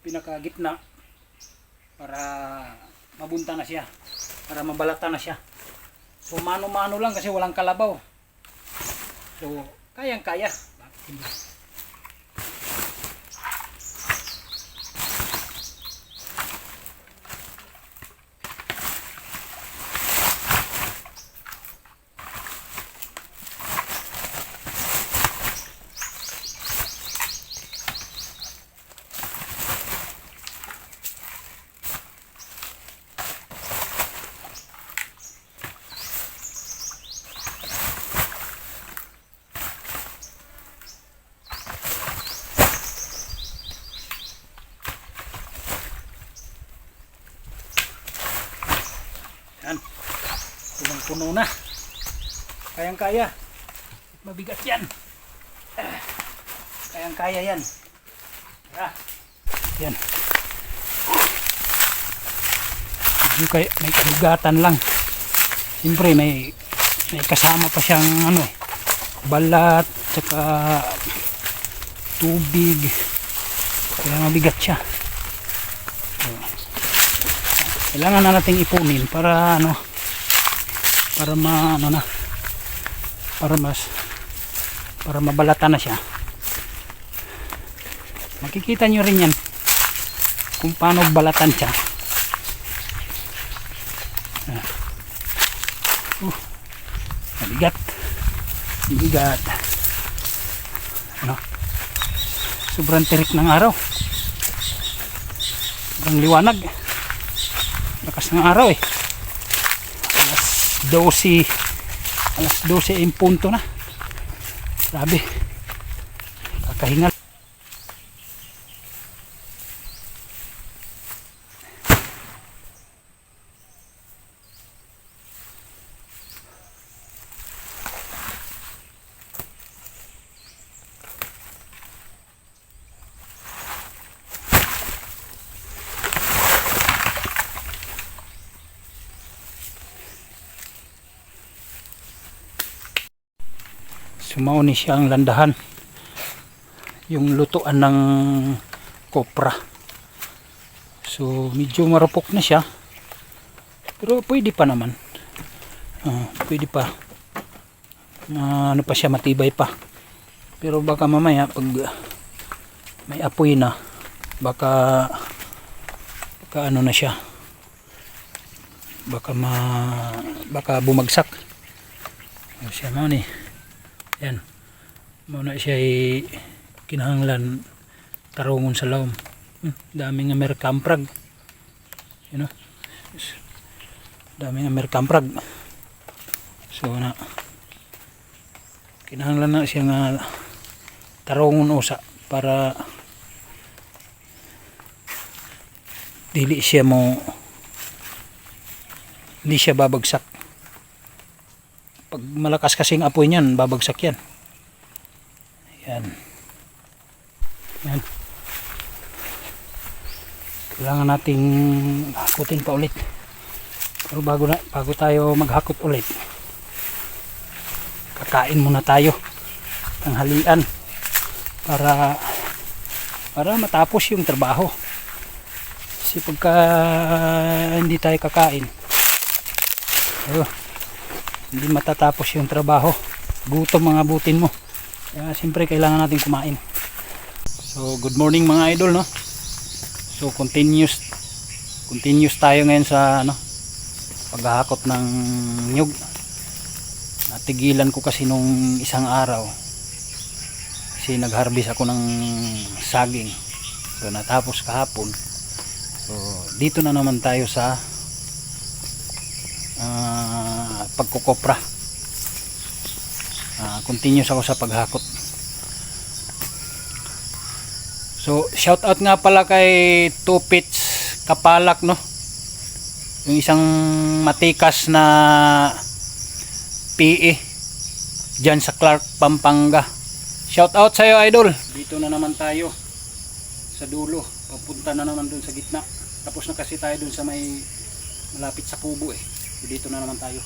pinakagitna para mabunta na siya, para mabalata na siya. So mano-mano lang kasi walang kalabaw. So kayang-kaya. Bakit hindi? Yan. Punong-puno na. Kayang-kaya. Mabigat yan. Kayang-kaya yan. Yan. May kabigatan lang. Siyempre may kasama pa siyang balat, tsaka tubig. Kaya mabigat siya. Kailangan na nating ipunin para para mabalata na siya. Makikita nyo rin yan kung paano balatan siya. Mabigat. Sobrang tirik ng araw, sobrang liwanag, lakas ng araw alas 12 in punto na. Grabe, kakahingal. Sumauni siya ang landahan, yung lutuan ng kopra. So medyo marupok na siya, pero pwede pa naman. Pwede pa, pa siya, matibay pa. Pero baka mamaya pag may apoy na, baka na siya, baka bumagsak. Siya mo ni yan, muna siya kinahanglan tarungon sa lawom. Daming Amerikamprag, daming Amerikamprag. So kinahanglan na siya nga tarungon usa para hindi siya babagsak. Pag malakas kasing apoy niyan, babagsak yan. Yan. Kailangan nating hakutin pa ulit. Pero bago tayo maghakot ulit, kakain muna tayo tanghalian para matapos yung trabaho. Kasi pagka hindi tayo kakain, hindi matatapos yung trabaho. Gutom mga butin mo. Kaya siyempre kailangan natin kumain. So good morning mga idol, no? So continuous tayo ngayon sa paghahakot ng nyug. Natigilan ko kasi nung isang araw kasi nag-harvest ako ng saging. So natapos kahapon. So dito na naman tayo sa pagkukopra. Continuous ako sa paghakot. So shout out nga pala kay Tupits Kapalak, no? Yung isang matikas na PE dyan sa Clark, Pampanga. Shout out sa'yo, idol. Dito na naman tayo sa dulo, papunta na naman dun sa gitna. Tapos na kasi tayo dun sa may malapit sa kubo dito na naman tayo.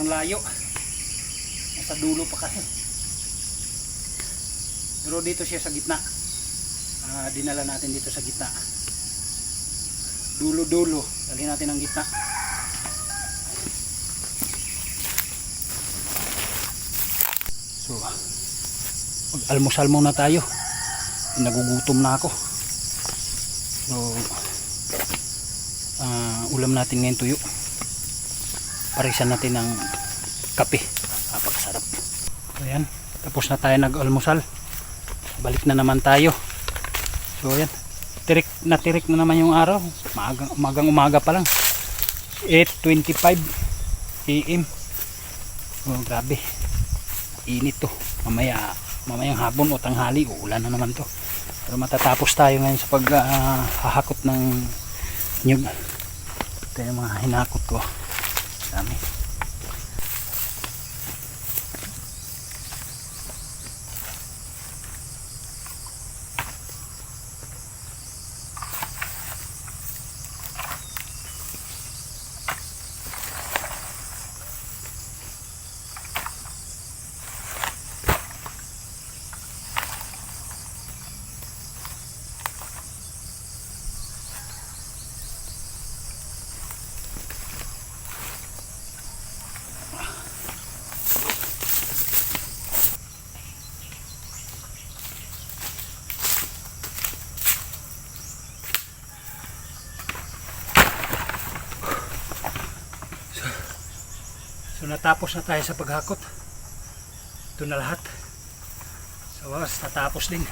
sobrang layo. Nasa dulo pa kasi. Pero dito siya sa gitna. Dinala natin dito sa gitna. Dulo-dulo. Dali natin ang gitna. So, mag-almusal muna tayo. Nagugutom na ako. So, ulam natin ngayon tuyo. Parisan natin ng kape. Napakasarap. Ayan, tapos na tayo nag-almusal. Balik na naman tayo. So ayan, tirik na naman yung araw. Umagang umaga pa lang. 8:25 AM. Oh, grabe. Init to. Mamayang hapon o tanghali, uulan na naman to. Pero matatapos tayo ngayon sa paghahakot ng nyug. Ito yung mga hinakot ko. Dami. So natapos na tayo sa paghakot. Ito na lahat. Sa wakas natapos din.